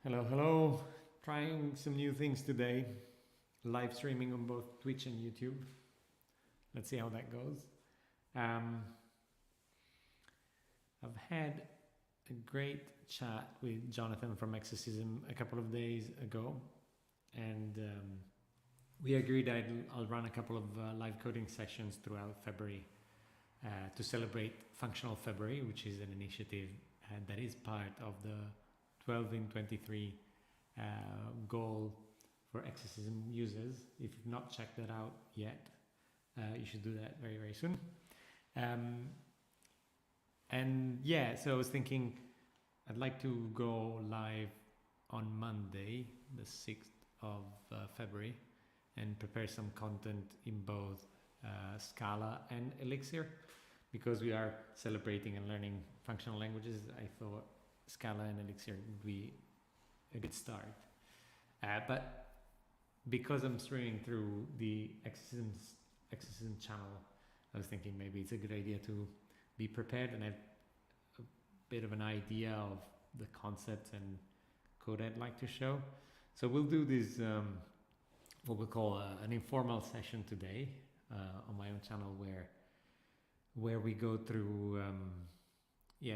Hello, hello. Trying some new things today. Live streaming on both Twitch and YouTube. Let's see how that goes. I've had a great chat with Jonathan from Exorcism a couple of days ago, and we agreed I'll run a couple of live coding sessions throughout February to celebrate Functional February, which is an initiative that is part of the 12 in 23 goal for Exorcism users. If you've not checked that out yet, you should do that very, very soon. And yeah, so I was thinking I'd like to go live on Monday, the 6th of February, and prepare some content in both Scala and Elixir, because we are celebrating and learning functional languages. I thought Scala and Elixir would be a good start. But because I'm streaming through the Exorcism channel, I was thinking maybe it's a good idea to be prepared and have a bit of an idea of the concepts and code I'd like to show. So we'll do this, what we'll call an informal session today on my own channel, where we go through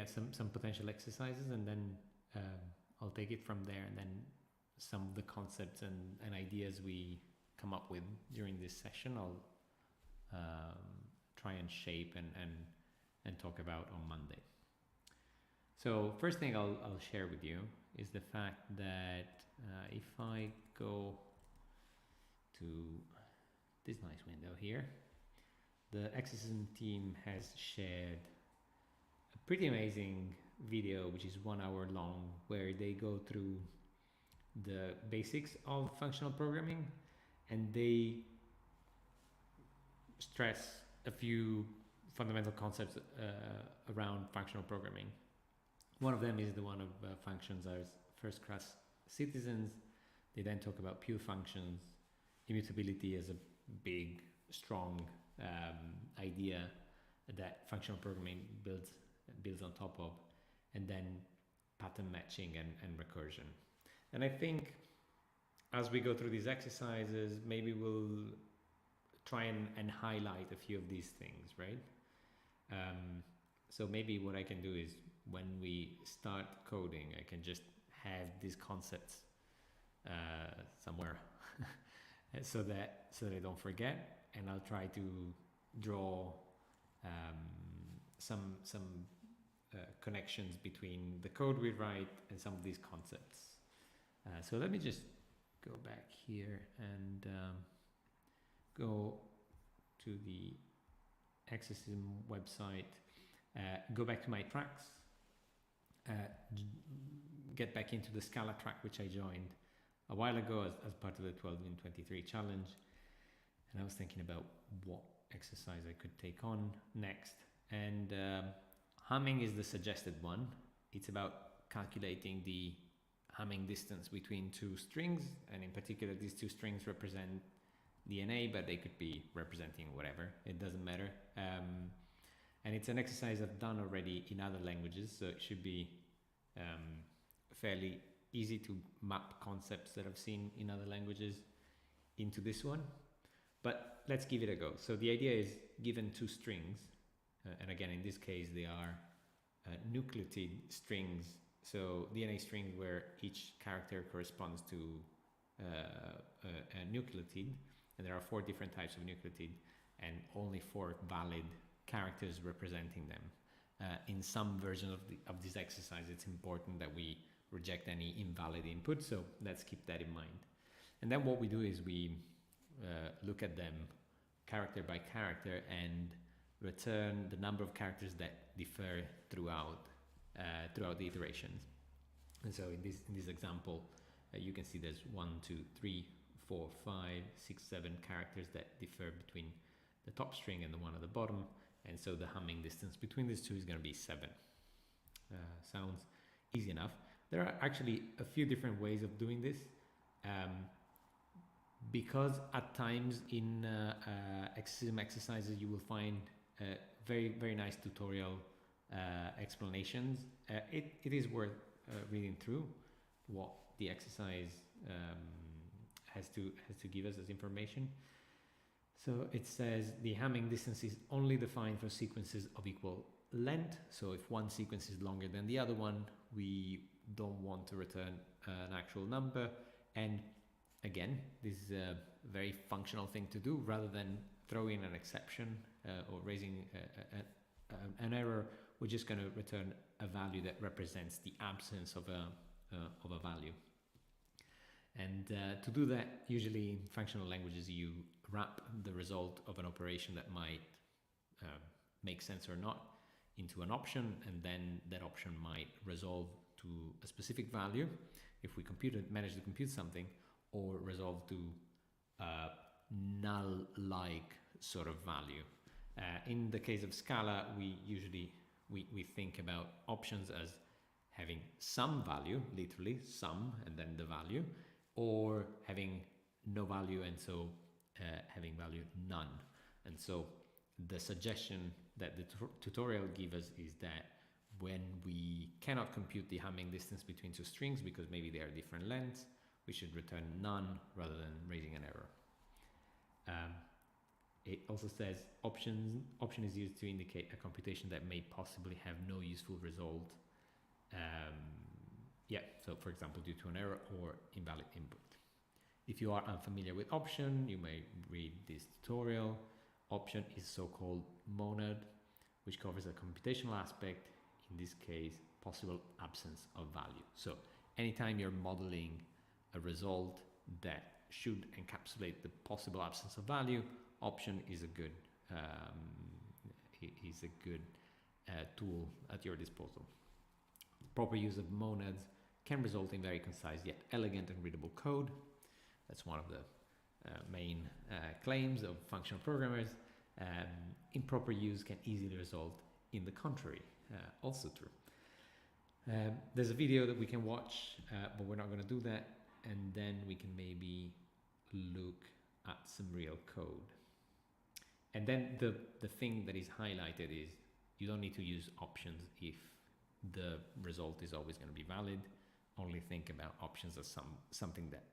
some potential exercises, and then I'll take it from there, and then some of the concepts and ideas we come up with during this session I'll try and shape and talk about on Monday. So first thing I'll share with you is the fact that if I go to this nice window here, the Exorcism team has shared a pretty amazing video, which is 1 hour long, where they go through the basics of functional programming, and they stress a few fundamental concepts around functional programming. One of them is the one of functions as first-class citizens. They then talk about pure functions, immutability as a big, strong idea that functional programming builds on top of, and then pattern matching and recursion. And I think as we go through these exercises, maybe we'll try and highlight a few of these things, right? So maybe what I can do is, when we start coding, I can just have these concepts somewhere so that I don't forget, and I'll try to draw some connections between the code we write and some of these concepts. So let me just go back here and go to the Exorcism website, go back to my tracks, get back into the Scala track, which I joined a while ago as part of the 12 in 23 challenge. And I was thinking about what exercise I could take on next. And humming is the suggested one. It's about calculating the humming distance between two strings, and in particular these two strings represent DNA, but they could be representing whatever, it doesn't matter. And it's an exercise I've done already in other languages, so it should be fairly easy to map concepts that I've seen in other languages into this one. But let's give it a go. So the idea is, given two strings, and again in this case they are nucleotide strings, so DNA string where each character corresponds to a nucleotide, and there are 4 different types of nucleotide and only 4 valid characters representing them. In some versions of this exercise, it's important that we reject any invalid input, so let's keep that in mind. And then what we do is we look at them character by character and return the number of characters that differ throughout the iterations. And so in this example, you can see there's 1, 2, 3, 4, 5, 6, 7 characters that differ between the top string and the one at the bottom, and so the humming distance between these two is going to be 7. Sounds easy enough. There are actually a few different ways of doing this, because at times in Exorcism exercises you will find very, very nice tutorial explanations. It is worth reading through, what the exercise has to give us as information. So it says the Hamming distance is only defined for sequences of equal length. So if one sequence is longer than the other one, we don't want to return an actual number. And again, this is a very functional thing to do. Rather than throwing an exception or raising an error, we're just going to return a value that represents the absence of a value. And to do that, usually in functional languages, you wrap the result of an operation that might make sense or not into an option, and then that option might resolve to a specific value if we manage to compute something, or resolve to a null-like sort of value. In the case of Scala, we usually we think about options as having some value, literally some, and then the value, or having no value and so having value none. And so the suggestion that the tutorial gives us is that when we cannot compute the Hamming distance between two strings because maybe they are different lengths, we should return none rather than raising an error. It also says option is used to indicate a computation that may possibly have no useful result. So for example, due to an error or invalid input. If you are unfamiliar with option, you may read this tutorial. Option is so-called monad, which covers a computational aspect, in this case, possible absence of value. So anytime you're modeling a result that should encapsulate the possible absence of value, option is a good tool at your disposal. Proper use of monads can result in very concise yet elegant and readable code. That's one of the main claims of functional programmers. Improper use can easily result in the contrary, also true. There's a video that we can watch, but we're not going to do that, and then we can maybe look at some real code. And then the thing that is highlighted is you don't need to use options if the result is always going to be valid. Only think about options as something that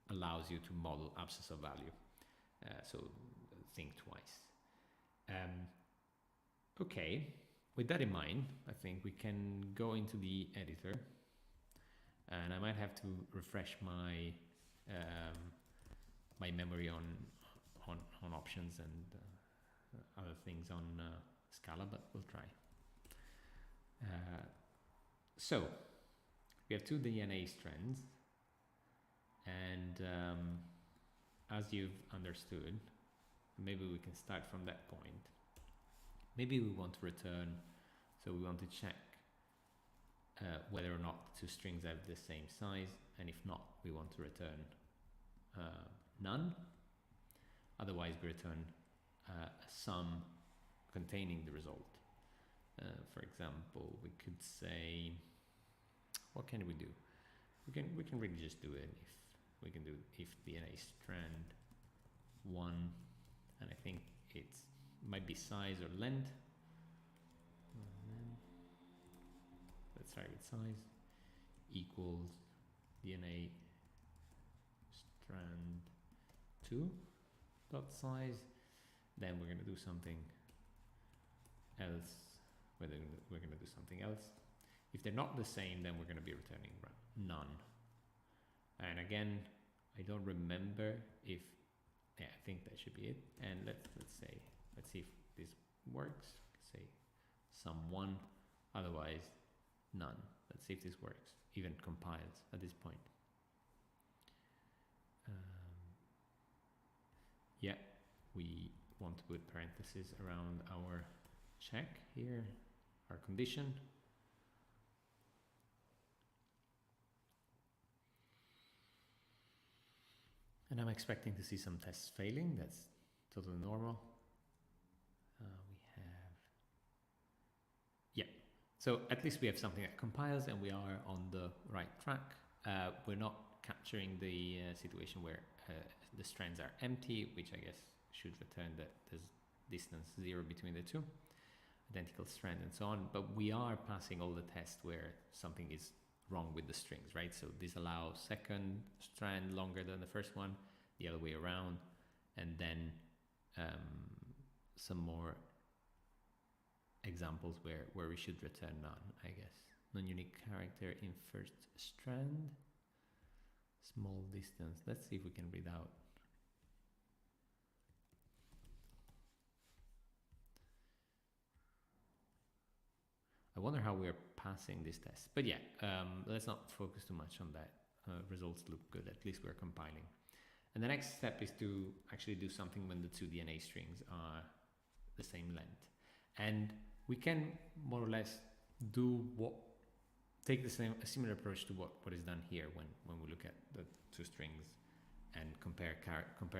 allows you to model absence of value. So think twice. Okay, with that in mind, I think we can go into the editor, and I might have to refresh my my memory on options and other things on Scala, but we'll try. So we have two DNA strands, and as you've understood, maybe we can start from that point. Maybe we want to return, so we want to check whether or not the two strings have the same size, and if not, we want to return none. Otherwise, we return a sum containing the result. For example, we could say, what can we do? We can really just do it if DNA strand 1, and I think it might be size or length. Let's start with size equals DNA strand 2 dot size. Then we're going to do something else. We're going to do something else. If they're not the same, then we're going to be returning none. And again, I don't remember if, yeah, I think that should be it. And let's see if this works. Say sum 1, otherwise none. Let's see if this works, even compiles at this point. Yeah, we want to put parentheses around our check here, our condition. And I'm expecting to see some tests failing. That's totally normal. So at least we have something that compiles and we are on the right track. We're not capturing the situation where the strands are empty, which I guess should return that there's distance 0 between the two, identical strand and so on. But we are passing all the tests where something is wrong with the strings, right? So this allows second strand longer than the first one, the other way around, and then some more examples where we should return none, I guess. Non-unique character in first strand, small distance. Let's see if we can read out. I wonder how we're passing this test. But yeah, let's not focus too much on that. Results look good, at least we're compiling. And the next step is to actually do something when the two DNA strings are the same length. And we can more or less take a similar approach to what is done here when we look at the two strings and compare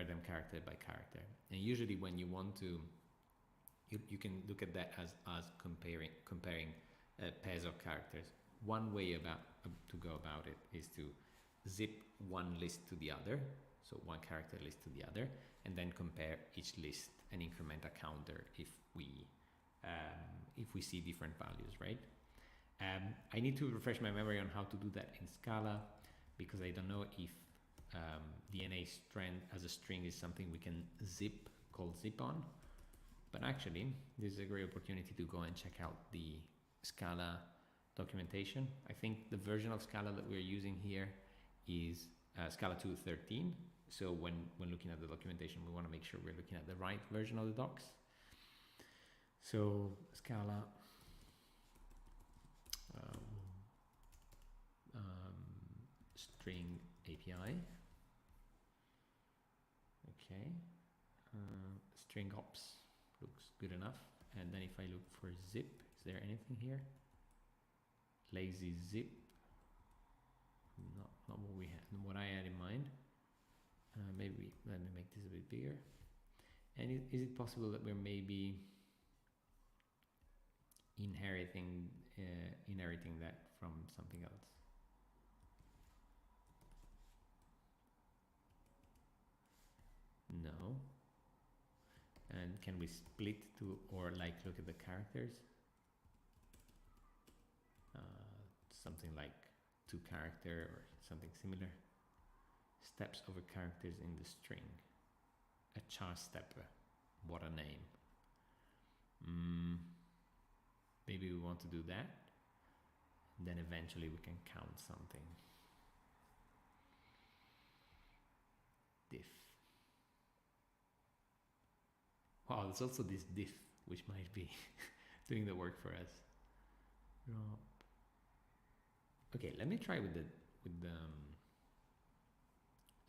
them character by character. And usually when you want to, you can look at that as comparing pairs of characters. One way to go about it is to zip one list to the other, so one character list to the other, and then compare each list and increment a counter if we see different values, right? I need to refresh my memory on how to do that in Scala, because I don't know if DNA strand as a string is something we can call zip on. But actually, this is a great opportunity to go and check out the Scala documentation. I think the version of Scala that we're using here is Scala 2.13. So when looking at the documentation, we want to make sure we're looking at the right version of the docs. So Scala string API. Okay. String ops looks good enough. And then if I look for zip, is there anything here? Lazy zip. Not what we had, what I had in mind. Maybe let me make this a bit bigger. And is it possible that we're maybe inheriting that from something else? No. And can we split or look at the characters? Something like 2 character or something similar. Steps over characters in the string. A char stepper. What a name. Maybe we want to do that. Then eventually we can count something. Diff. Wow, there's also this diff, which might be doing the work for us. Okay, let me try with the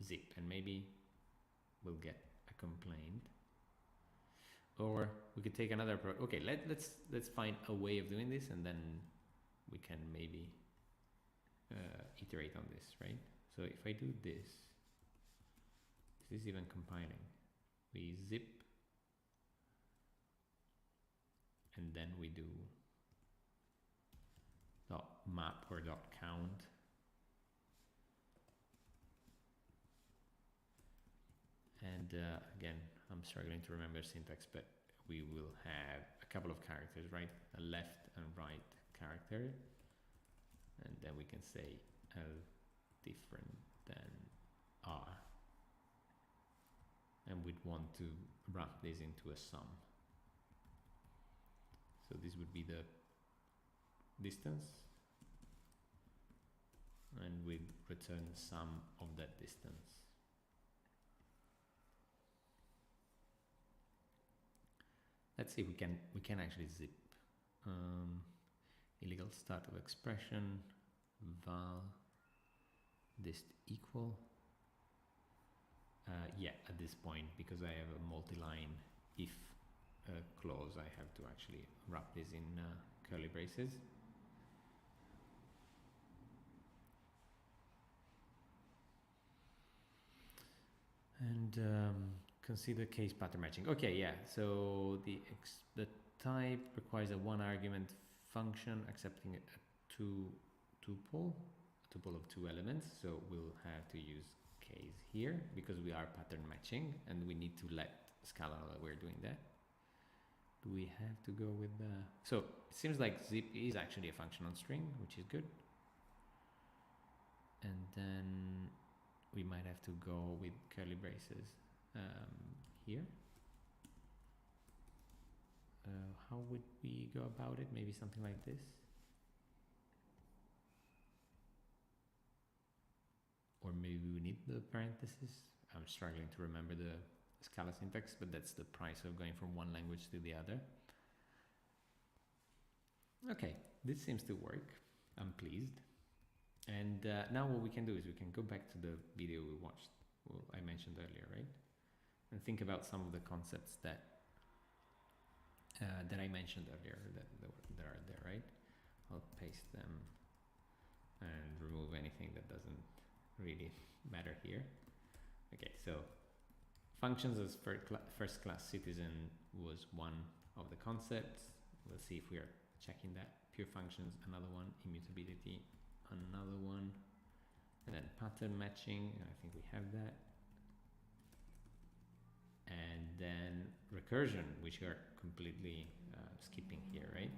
zip, and maybe we'll get a complaint. Or we could take another approach. Okay, let's find a way of doing this, and then we can maybe iterate on this, right? So if I do this, is this even compiling? We zip, and then we do .map or .count. And again, I'm struggling to remember syntax, but we will have a couple of characters, right? A left and right character. And then we can say L different than R. And we'd want to wrap this into a sum. So this would be the distance. And we'd return sum of that distance. Let's see if we can actually zip. Illegal start of expression, val dist equal. Yeah, at this point, because I have a multi-line if clause, I have to actually wrap this in curly braces. And consider case pattern matching. Okay, yeah. So the type requires a 1 argument function accepting a tuple of 2 elements. So we'll have to use case here because we are pattern matching, and we need to let Scala know that we're doing that. Do we have to go with the? So it seems like zip is actually a function on string, which is good. and then we might have to go with curly braces here. How would we go about it? Maybe something like this. Or maybe we need the parentheses. I'm struggling to remember the Scala syntax, but that's the price of going from one language to the other. Okay, this seems to work. I'm pleased. And now what we can do is we can go back to the video we watched, I mentioned earlier, right? And think about some of the concepts that that I mentioned earlier that are there, right? I'll paste them and remove anything that doesn't really matter here. Okay, so functions as first class citizen was one of the concepts. We'll see if we are checking that. Pure functions, another one. Immutability, another one. And then pattern matching, I think we have that. And then recursion, which we are completely skipping here, right?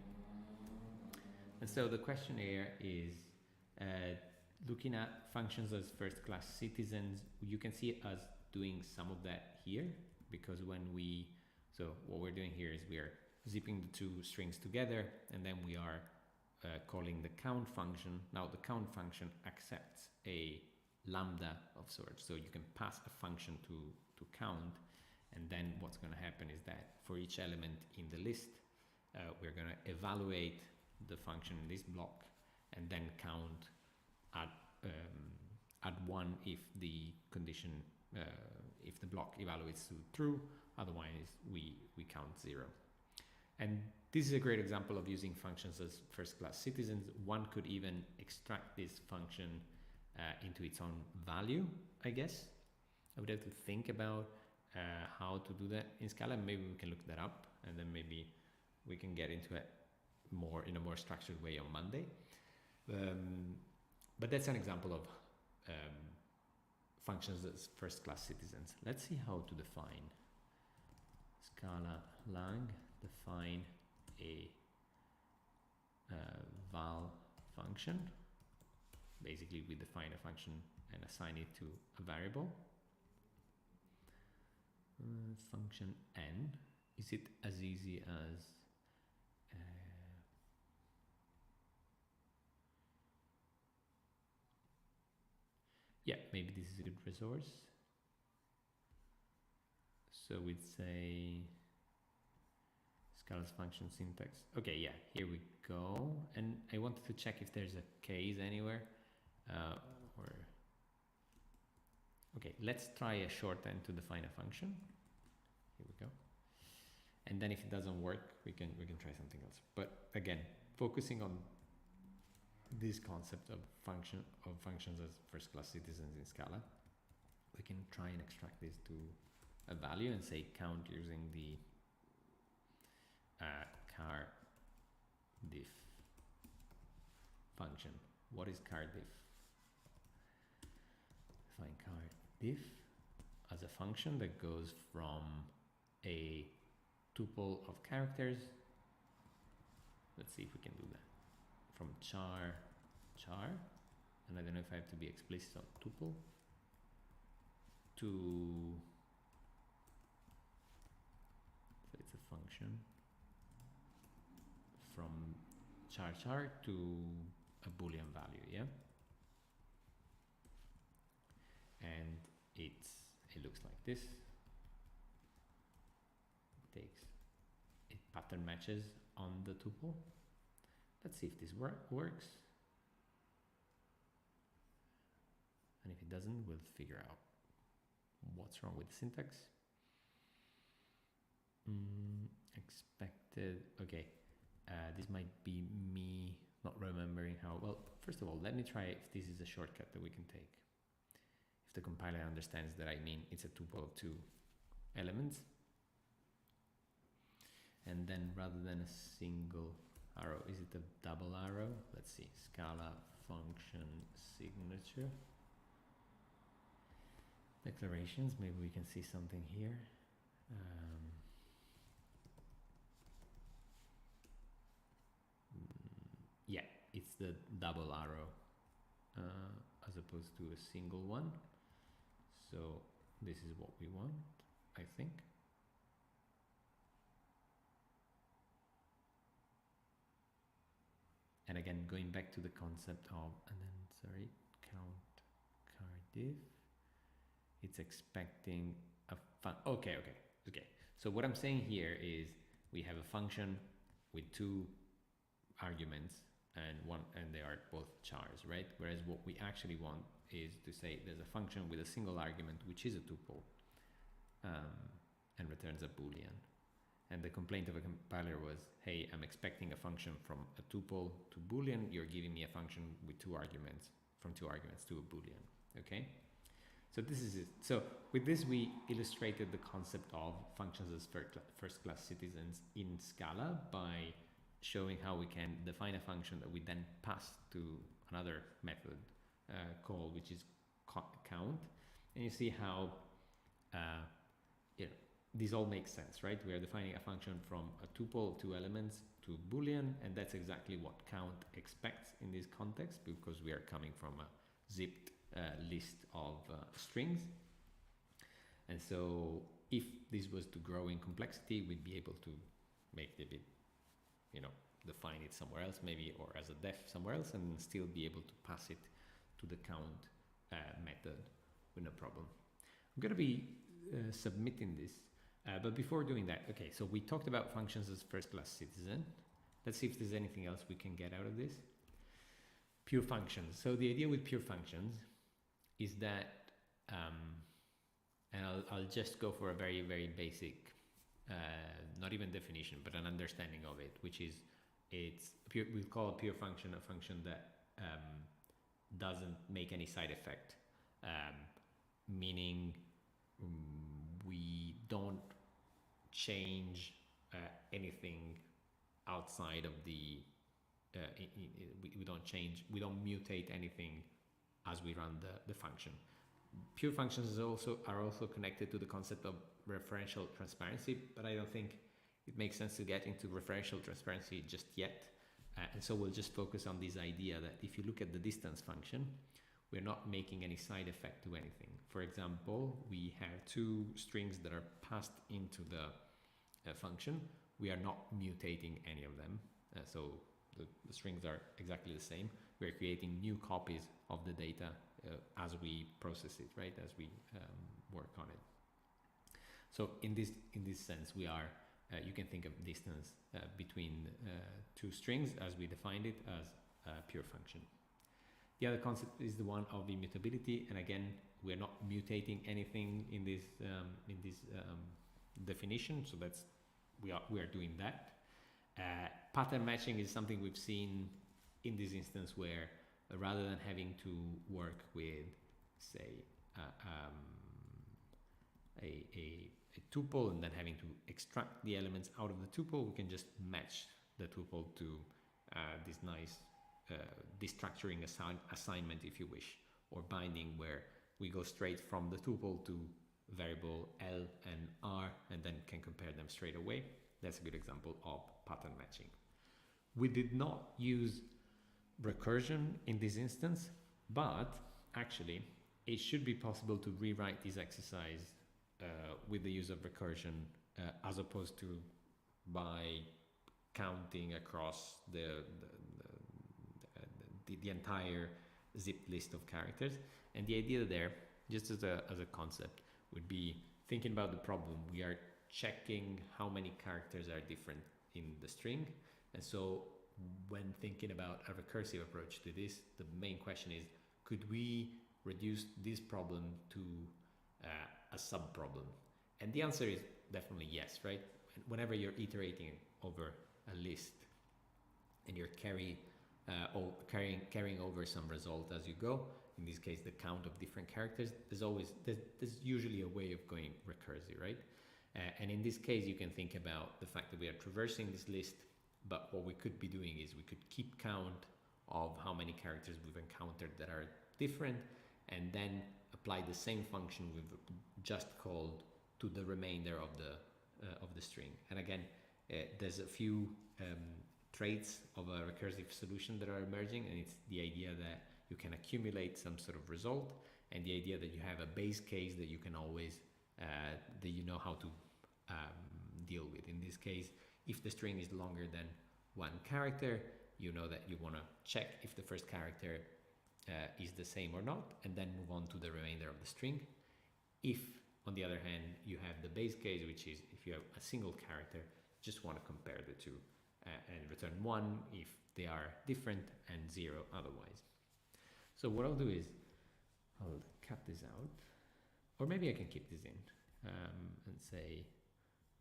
And so the question here is looking at functions as first class citizens. You can see us doing some of that here, because when so what we're doing here is we are zipping the two strings together, and then we are calling the count function. Now the count function accepts a lambda of sorts, so you can pass a function to count, and then what's going to happen is that for each element in the list, we're going to evaluate the function in this block, and then count at 1 if the condition, if the block evaluates to true, otherwise we count 0. And this is a great example of using functions as first-class citizens. One could even extract this function into its own value, I guess. I would have to think about how to do that in Scala. Maybe we can look that up, and then maybe we can get into it more in a more structured way on Monday. But that's an example of functions as first-class citizens. Let's see how to define Scala lang. Define a val function. Basically, we define a function and assign it to a variable. Function n. Is it as easy as yeah, maybe this is a good resource. So we'd say Scala's function syntax. Okay, yeah, here we go. And I wanted to check if there's a case anywhere. Okay, let's try a shorthand to define a function. Here we go. And then if it doesn't work, we can try something else. But again, focusing on this concept of functions as first-class citizens in Scala, we can try and extract this to a value and say count using the car diff function. What is car diff? Define car diff as a function that goes from a tuple of characters. Let's see if we can do that. From char, and I don't know if I have to be explicit on tuple, to, so it's a function from char to a Boolean value, yeah? And it looks like this. It pattern matches on the tuple. Let's see if this works. And if it doesn't, we'll figure out what's wrong with the syntax. Expected, okay. This might be me not remembering how, well, first of all, let me try if this is a shortcut that we can take. If the compiler understands that I mean it's a tuple of 2 elements. And then rather than a single arrow, is it a double arrow? Let's see, Scala function signature. Declarations, maybe we can see something here. Yeah, it's the double arrow. as opposed to a single one. So this is what we want, I think. And again, going back to the concept of, and then, sorry, count Cardiff, it's expecting a okay. So what I'm saying here is we have a function with two arguments and they are both chars, right? Whereas what we actually want is to say there's a function with a single argument, which is a tuple, and returns a Boolean. And the complaint of a compiler was, hey, I'm expecting a function from a tuple to Boolean. You're giving me a function with two arguments, from two arguments to a Boolean, okay? So this is it. So with this, we illustrated the concept of functions as first-class citizens in Scala by showing how we can define a function that we then pass to another method call, which is count. And you see how this all makes sense, right? We are defining a function from a tuple of two elements to Boolean, and that's exactly what count expects in this context, because we are coming from a zipped list of strings. And so if this was to grow in complexity, we'd be able to make it a bit, define it somewhere else maybe, or as a def somewhere else, and still be able to pass it to the count method with no problem. I'm going to be submitting this, but before doing that, okay, so we talked about functions as first-class citizen. Let's see if there's anything else we can get out of this. Pure functions. So the idea with pure functions is that, and I'll just go for a very, very basic, not even definition, but an understanding of it, which is it's pure, we call a pure function a function that doesn't make any side effect, meaning we don't change anything outside of the we don't mutate anything as we run the function. Pure functions are also connected to the concept of referential transparency, but I don't think it makes sense to get into referential transparency just yet. And so we'll just focus on this idea that if you look at the distance function, we're not making any side effect to anything. For example, we have two strings that are passed into the function. We are not mutating any of them. So the strings are exactly the same. We're creating new copies of the data as we process it, right? As we work on it. So in this sense, we are, you can think of distance between two strings as we defined it as a pure function. The other concept is the one of immutability, and again, we're not mutating anything in this definition. So that's we are doing that. Pattern matching is something we've seen in this instance where rather than having to work with, say, a tuple and then having to extract the elements out of the tuple, we can just match the tuple to this nice destructuring assignment, if you wish, or binding, where we go straight from the tuple to variable L and R and then can compare them straight away. That's a good example of pattern matching. We did not use recursion in this instance, but actually it should be possible to rewrite this exercise with the use of recursion as opposed to by counting across the entire zipped list of characters. And the idea there, just as a concept, would be thinking about the problem. We are checking how many characters are different in the string. And so when thinking about a recursive approach to this, the main question is, could we reduce this problem to a sub-problem? And the answer is definitely yes, right? Whenever you're iterating over a list and you're carrying over some result as you go, in this case the count of different characters, there's usually a way of going recursive, right? And in this case you can think about the fact that we are traversing this list, but what we could be doing is we could keep count of how many characters we've encountered that are different, and then apply the same function we've just called to the remainder of the string. And again, there's a few traits of a recursive solution that are emerging, and it's the idea that you can accumulate some sort of result, and the idea that you have a base case that you can always, that you know how to deal with. In this case, if the string is longer than one character, you know that you want to check if the first character is the same or not, and then move on to the remainder of the string. If, on the other hand, you have the base case, which is if you have a single character, just want to compare the two and return 1 if they are different and 0 otherwise. So what I'll do is I'll cut this out, or maybe I can keep this in and say,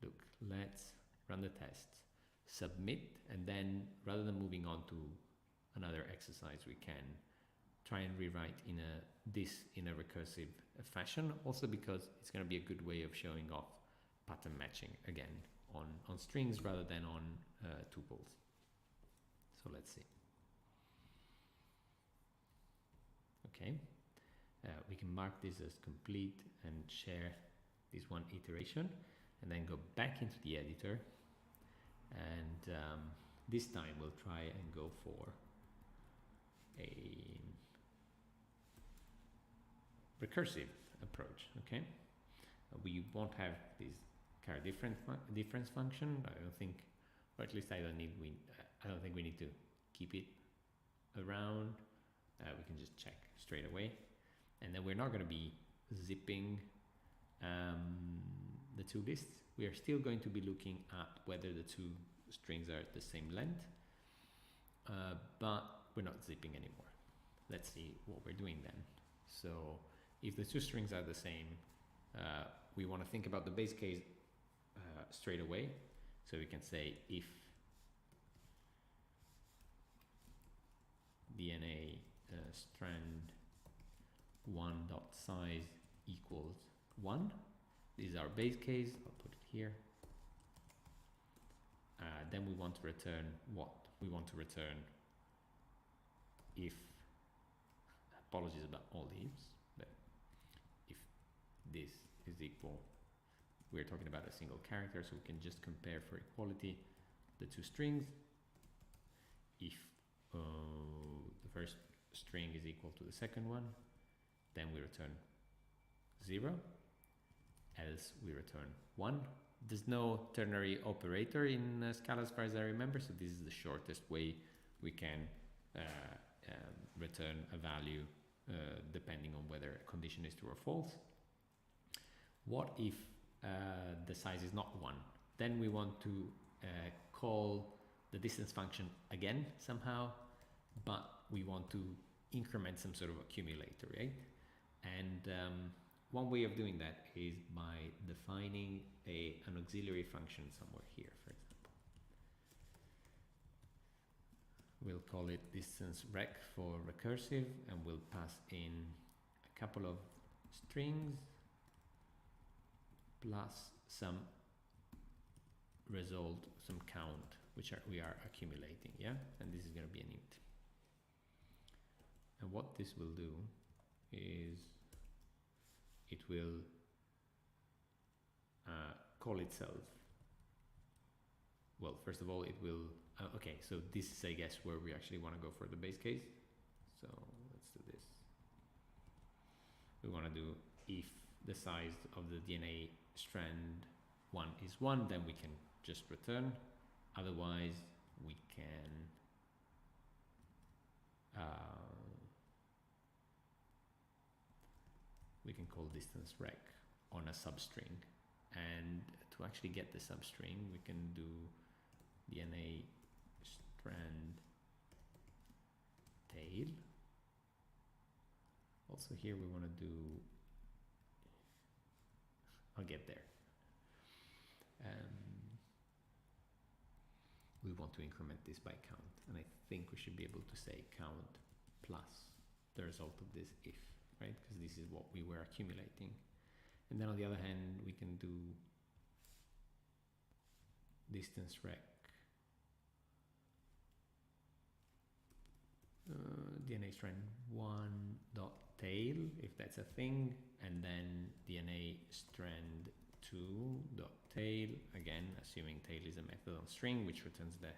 look, let's run the tests, submit, and then rather than moving on to another exercise, we can try and rewrite this in a recursive fashion, also because it's going to be a good way of showing off pattern matching again on strings rather than on tuples. So let's see. Okay, we can mark this as complete and share this one iteration, and then go back into the editor, and this time we'll try and go for a recursive approach. Okay, we won't have this kind of difference function. I don't think, or at least I don't think we need to keep it around. We can just check straight away, and then we're not going to be zipping the two lists. We are still going to be looking at whether the two strings are the same length, but we're not zipping anymore. Let's see what we're doing then. So if the two strings are the same, we want to think about the base case straight away. So we can say if DNA strand 1.size equals 1. This is our base case. I'll put it here. Then we want to return what? We want to return if, apologies about all the ifs, but if this is equal, we're talking about a single character, so we can just compare for equality the two strings. If the first string is equal to the second one, then we return 0, else we return 1. There's no ternary operator in Scala as far as I remember, so this is the shortest way we can return a value depending on whether a condition is true or false. What if the size is not 1? Then we want to call the distance function again somehow, but we want to increment some sort of accumulator, right? And one way of doing that is by defining an auxiliary function somewhere here, for example. We'll call it distance rec for recursive, and we'll pass in a couple of strings plus some result, some count, which we are accumulating, yeah? And this is going to be an int. And what this will do is it will call itself. Well, first of all, it will, okay, so this is, I guess, where we actually want to go for the base case. So let's do this. We want to do if the size of the DNA strand 1 is 1, then we can just return. Otherwise, we can call distance rec on a substring, and to actually get the substring, we can do DNA strand tail. Also here we want to do, I'll get there. We want to increment this by count, and I think we should be able to say count plus the result of this if, right? Because this is what we were accumulating. And then on the other hand, we can do distance rec DNA strand 1 dot tail, if that's a thing, and then DNA strand 2 dot tail, again assuming tail is a method on string which returns the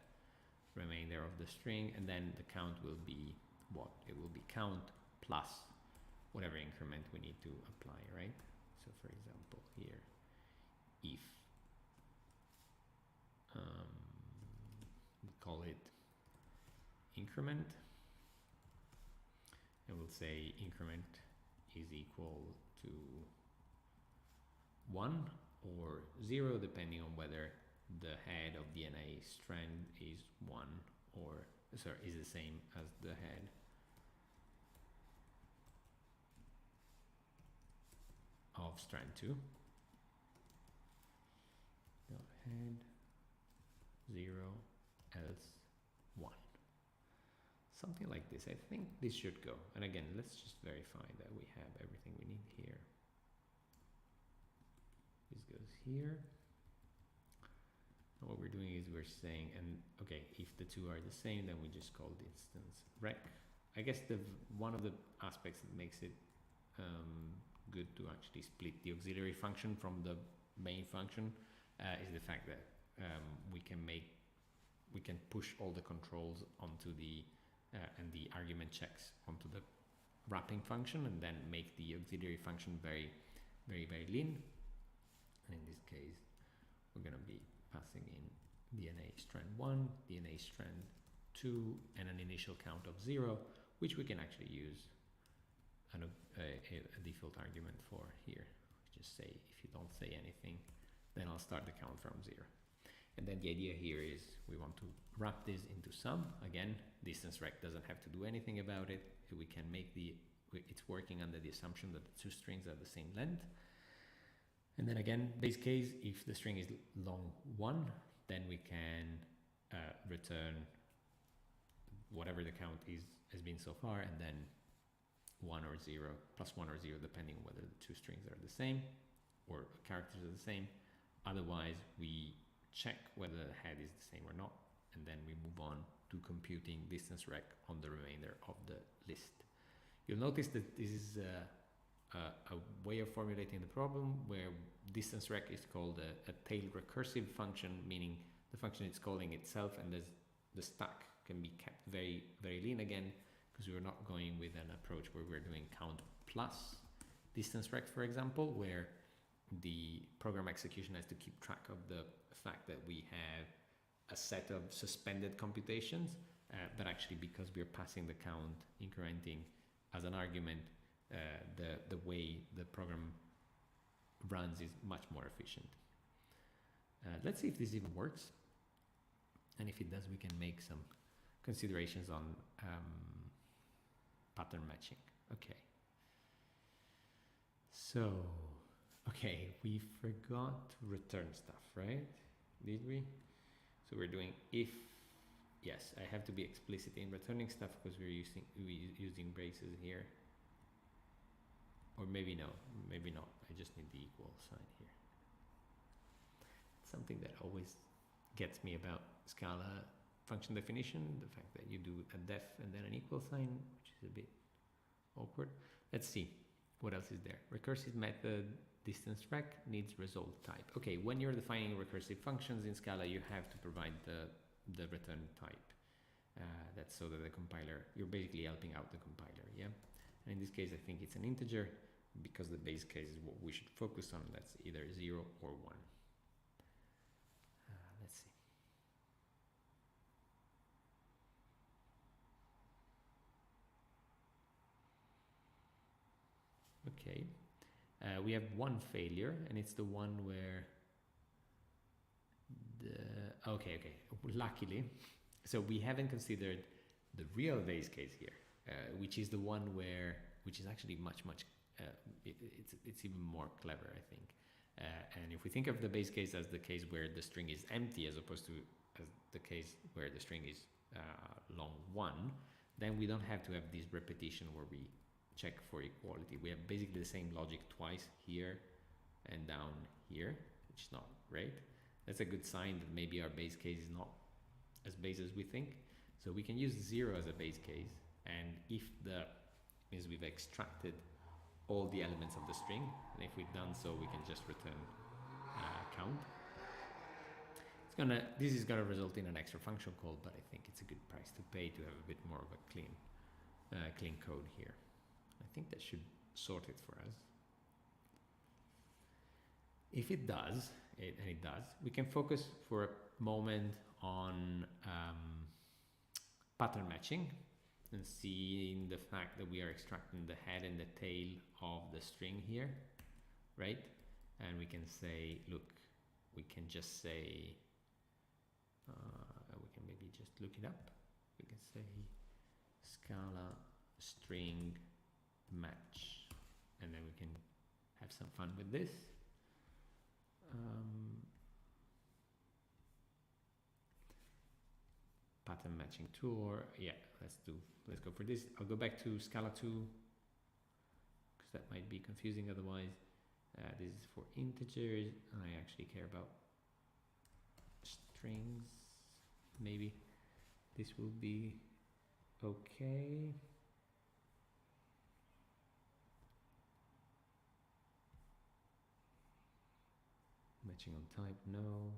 remainder of the string, and then the count will be what? It will be count plus whatever increment we need to apply, right? So for example, here, if we call it increment, and we'll say increment is equal to 1 or 0, depending on whether the head of the NA strand is 1 or, sorry, is the same as the head of strand 2. Head 0, else 1. Something like this. I think this should go. And again, let's just verify that we have everything we need here. This goes here. And what we're doing is we're saying, and okay, if the two are the same, then we just call the instance rec. I guess one of the aspects that makes it good to actually split the auxiliary function from the main function is the fact that we can push all the controls onto the and the argument checks onto the wrapping function, and then make the auxiliary function very lean. And in this case, we're going to be passing in DNA strand 1, DNA strand 2, and an initial count of 0, which we can actually use a default argument for here. Just say, if you don't say anything, then I'll start the count from 0. And then the idea here is we want to wrap this into sum. Again, distance rec doesn't have to do anything about it. We can make it's working under the assumption that the two strings are the same length. And then again, base case, if the string is long 1, then we can return whatever the count has been so far, and then 1 or 0, plus 1 or 0, depending on whether the two strings are the same or characters are the same. Otherwise, we check whether the head is the same or not, and then we move on to computing distance rec on the remainder of the list. You'll notice that this is a way of formulating the problem where distance rec is called a tailed recursive function, meaning the function it's calling itself, and the stack can be kept very lean again, because we're not going with an approach where we're doing count plus distance rec, for example, where the program execution has to keep track of the fact that we have a set of suspended computations, but actually, because we're passing the count incrementing as an argument, the way the program runs is much more efficient. Let's see if this even works, and if it does, we can make some considerations on pattern matching. Okay. So, okay, we forgot to return stuff, right? Did we? So we're doing if. Yes, I have to be explicit in returning stuff because we're using braces here. Or maybe no, maybe not. I just need the equal sign here. It's something that always gets me about Scala function definition, the fact that you do a def and then an equal sign, which is a bit awkward. Let's see, what else is there? Recursive method, distance rec needs result type. Okay, when you're defining recursive functions in Scala, you have to provide the return type. That's so that the compiler, you're basically helping out the compiler, yeah? And in this case, I think it's an integer, because the base case is what we should focus on. That's either 0 or 1. Let's see. Okay, we have one failure, and it's the one where okay, luckily, so we haven't considered the real base case here, which is the one which is actually much it's even more clever, I think. And if we think of the base case as the case where the string is empty, as opposed to as the case where the string is long 1, then we don't have to have this repetition where we check for equality. We have basically the same logic twice, here and down here, which is not great. That's a good sign that maybe our base case is not as base as we think. So we can use 0 as a base case, and if the means we've extracted all the elements of the string, and if we've done so, we can just return count. This is gonna result in an extra function call, but I think it's a good price to pay to have a bit more of a clean clean code here. I think that should sort it for us. If it does, and it does, we can focus for a moment on pattern matching and seeing the fact that we are extracting the head and the tail of the string here, right? And we can say, look, we can just say, we can maybe just look it up. We can say Scala string match, and then we can have some fun with this. Pattern matching tool, or yeah, let's go for this. I'll go back to Scala 2 because that might be confusing otherwise. This is for integers. I actually care about strings. Maybe this will be okay. Matching on type, no,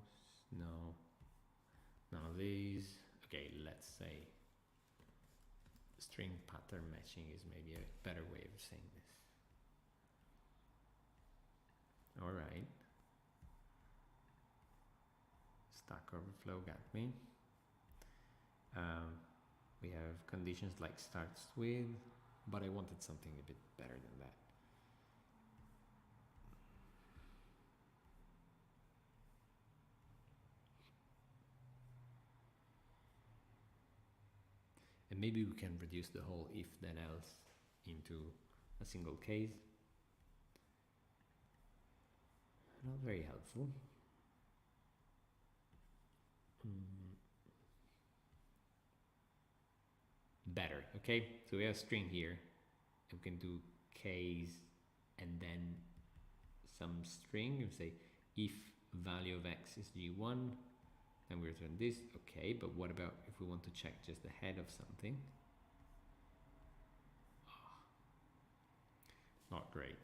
none of these. Okay, let's say string pattern matching is maybe a better way of saying this. All right. Stack Overflow got me. We have conditions like starts with, but I wanted something a bit better than that. And maybe we can reduce the whole if then else into a single case. Not very helpful. Better, okay? So we have a string here, and we can do case and then some string and say if value of x is g1, then we return this. Okay, but what about if we want to check just the head of something? Not great.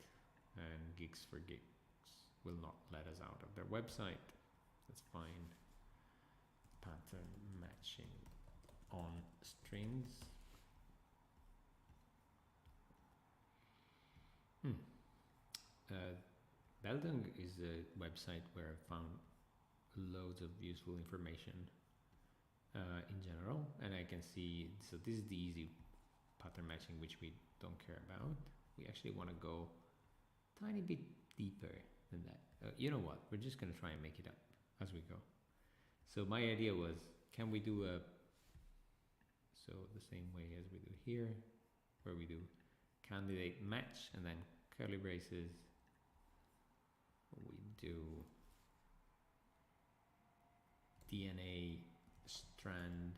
And Geeks for Geeks will not let us out of their website. That's fine. Pattern matching on strings. Beldung is a website where I found loads of useful information in general, and I can see, so this is the easy pattern matching, which we don't care about. We actually want to go a tiny bit deeper than that. You know what, we're just going to try and make it up as we go. So my idea was, can we do so the same way as we do here, where we do candidate match and then curly braces, we do DNA strand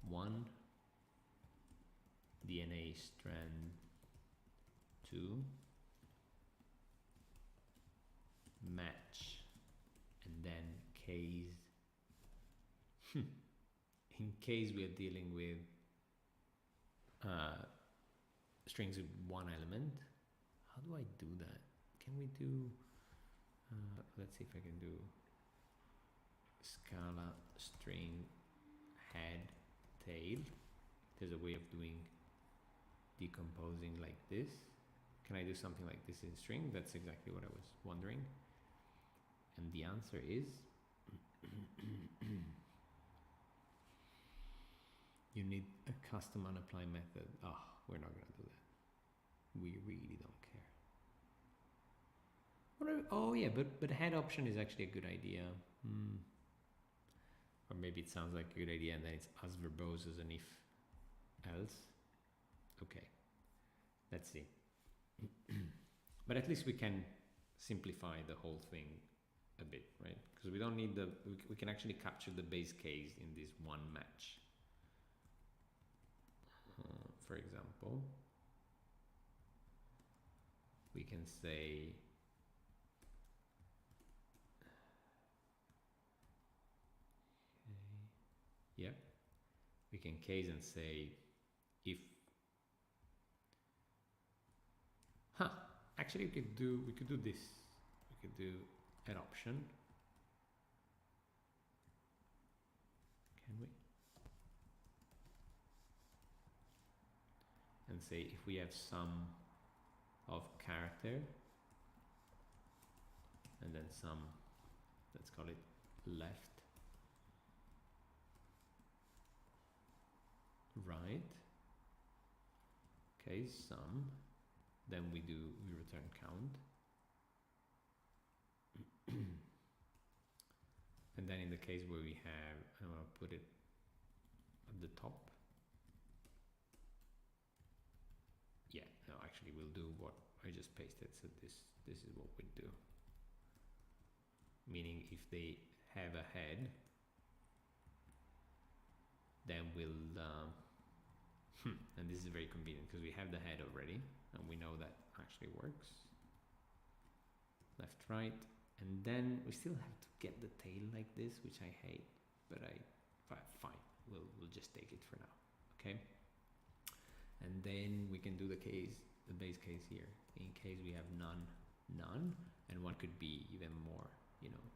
1, DNA strand 2, match, and then case. In case we are dealing with strings with one element. How do I do that? Can we do, let's see if I can do Scala string head tail. There's a way of doing decomposing like this. Can I do something like this in string? That's exactly what I was wondering. And the answer is you need a custom unapply method. Oh, we're not going to do that. We really don't care. Oh yeah, but head option is actually a good idea. Or maybe it sounds like a good idea and then it's as verbose as an if else. Okay, let's see. But at least we can simplify the whole thing a bit, right? Because we don't need we can actually capture the base case in this one match. For example, we can say yeah, we can case and say if actually we could do this. We could do an option. Can we? and say if we have sum of character and then sum, let's call it left, right, okay, sum, then we return count. And then in the case where we have, I'm going to put it at the top. Yeah, no, actually we'll do what I just pasted. So this is what we do. Meaning if they have a head, then we'll, and this is very convenient because we have the head already and we know that actually works. Left, right. And then we still have to get the tail like this, which I hate, but fine, we'll just take it for now, okay? And then we can do the base case here. In case we have none, and one could be even more, you know,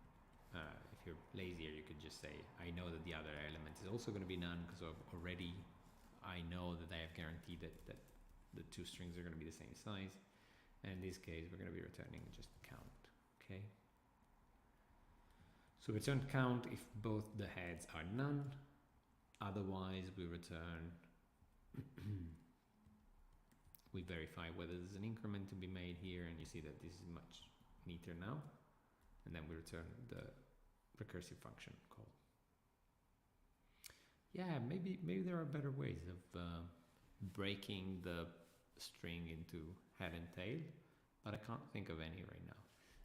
if you're lazier, you could just say, I know that the other element is also going to be none because already I know that I have guaranteed that the two strings are going to be the same size. And in this case, we're going to be returning just count, okay? So return count if both the heads are none, otherwise we return, we verify whether there's an increment to be made here, and you see that this is much neater now, and then we return the recursive function call. Yeah, maybe there are better ways of breaking the string into head and tail, but I can't think of any right now.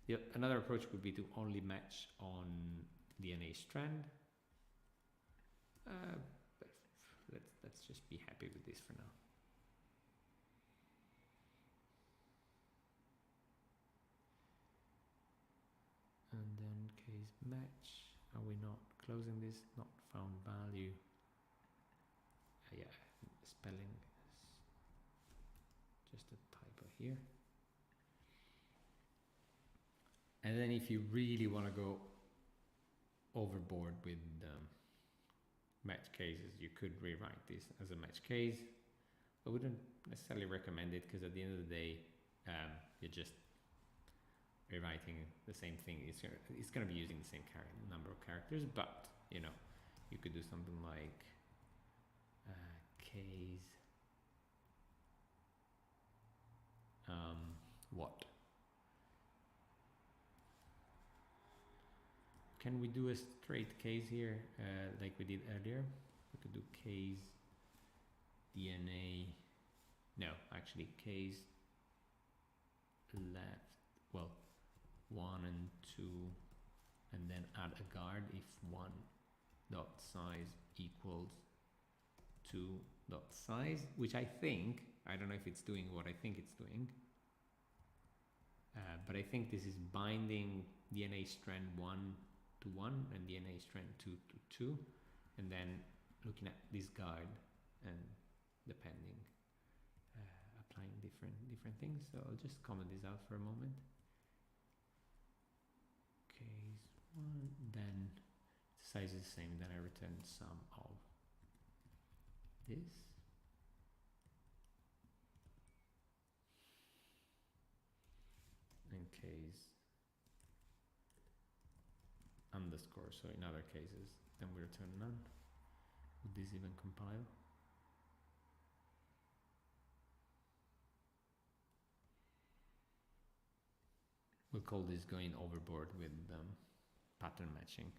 Yeah, another approach would be to only match on the NA strand. But let's just be happy with this for now. And then case match. Are we not closing this? Not found value. Yeah, spelling is just a typo here. And then if you really want to go overboard with match cases, you could rewrite this as a match case. I wouldn't necessarily recommend it because at the end of the day, you're just rewriting the same thing. It's going to be using the same number of characters, but you know, you could do something like case what? Can we do a straight case here like we did earlier? We could do case DNA. No, actually case left. Well, 1 and 2, and then add a guard if 1 dot size equals 2 dot size, which I think, I don't know if it's doing what I think it's doing, but I think this is binding DNA strand 1 to 1 and DNA strand 2 to 2, and then looking at this guard and depending, applying different things. So I'll just comment this out for a moment. Case 1, then the size is the same, then I return sum of this. In case underscore, so in other cases, then we return none. Would this even compile? We'll call this going overboard with pattern matching.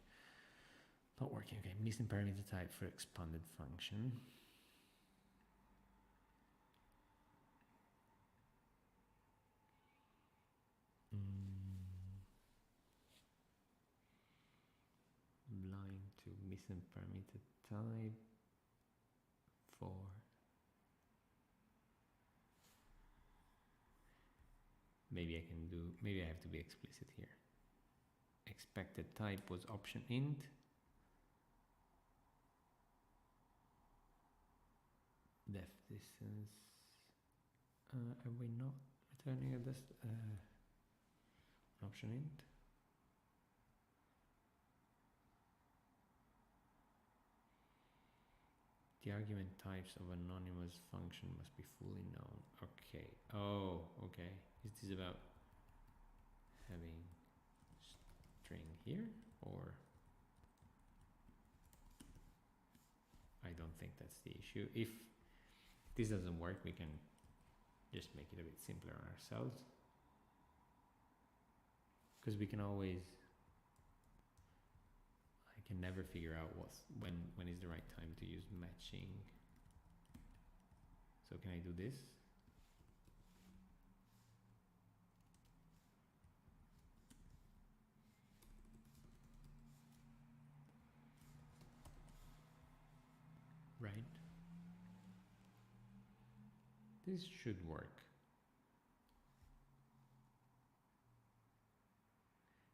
Not working, okay. Missing parameter type for expanded function. Blind to missing parameter type for maybe I have to be explicit here. Expected type was option int. Def distance. Are we not returning a option int? The argument types of anonymous function must be fully Okay. Oh, okay. Is this about having string here, or I don't think that's the issue. If this doesn't work, we can just make it a bit simpler on ourselves, because we can always, I can never figure out when is the right time to use matching. So can I do this? Right. This should work.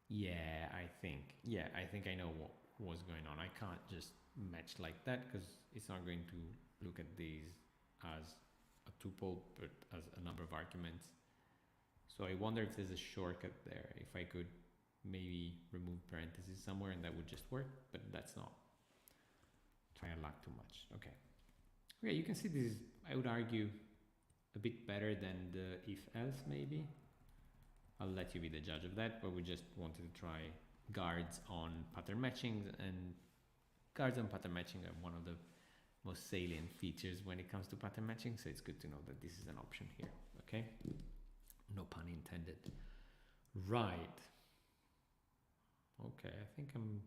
Yeah, I think I know what was going on. I can't just match like that because it's not going to look at these as a tuple, but as a number of arguments. So I wonder if there's a shortcut there. If I could maybe remove parentheses somewhere and that would just work, but that's not. Trying to luck too much. Okay. Okay, you can see this is, I would argue, a bit better than the if-else maybe. I'll let you be the judge of that, but we just wanted to try guards on pattern matching, and guards on pattern matching are one of the most salient features when it comes to pattern matching, so it's good to know that this is an option here, okay? No pun intended. Right. Okay, I think I'm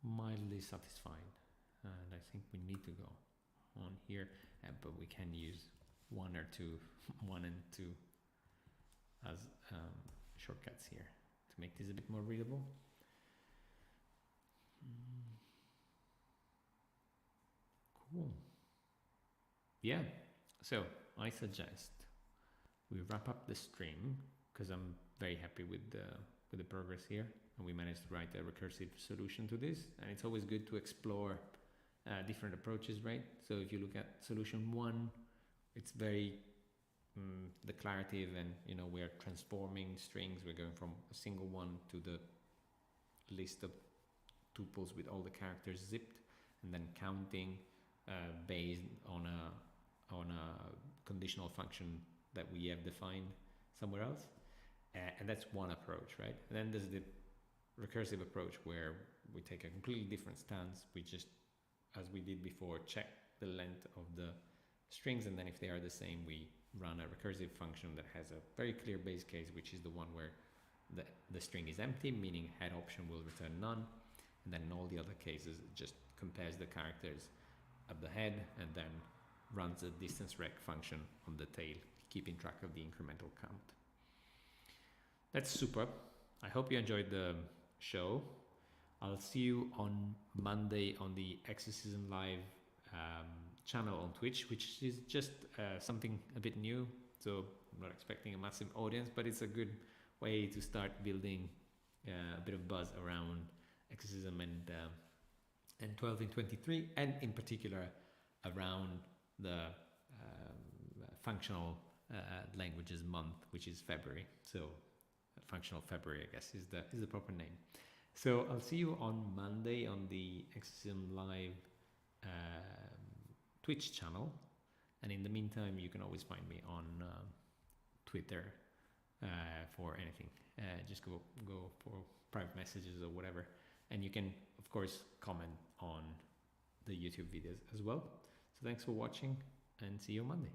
mildly satisfied, and I think we need to go on here, but we can use one or two, one and two as shortcuts here to make this a bit more readable. Cool. Yeah, so I suggest we wrap up the stream because I'm very happy with the progress here, and we managed to write a recursive solution to this, and it's always good to explore different approaches, right? So if you look at solution 1, it's very declarative, and you know, we are transforming strings. We're going from a single one to the list of tuples with all the characters zipped, and then counting based on a conditional function that we have defined somewhere else, and that's one approach, right? And then there's the recursive approach where we take a completely different stance. We just, as we did before, check the length of the strings, and then if they are the same, we run a recursive function that has a very clear base case, which is the one where the string is empty, meaning head option will return none, and then in all the other cases it just compares the characters at the head and then runs a distance rec function on the tail, keeping track of the incremental count. That's super. I hope you enjoyed the show. I'll see you on Monday on the Exorcism Live channel on Twitch, which is just something a bit new. So I'm not expecting a massive audience, but it's a good way to start building a bit of buzz around Exorcism and 12 in 23, and in particular around the functional languages month, which is February. So functional February, I guess, is the proper name. So I'll see you on Monday on the Exorcism Live Twitch channel, and in the meantime you can always find me on Twitter for anything. Just go for private messages or whatever, and you can of course comment on the YouTube videos as well. So thanks for watching, and see you on Monday.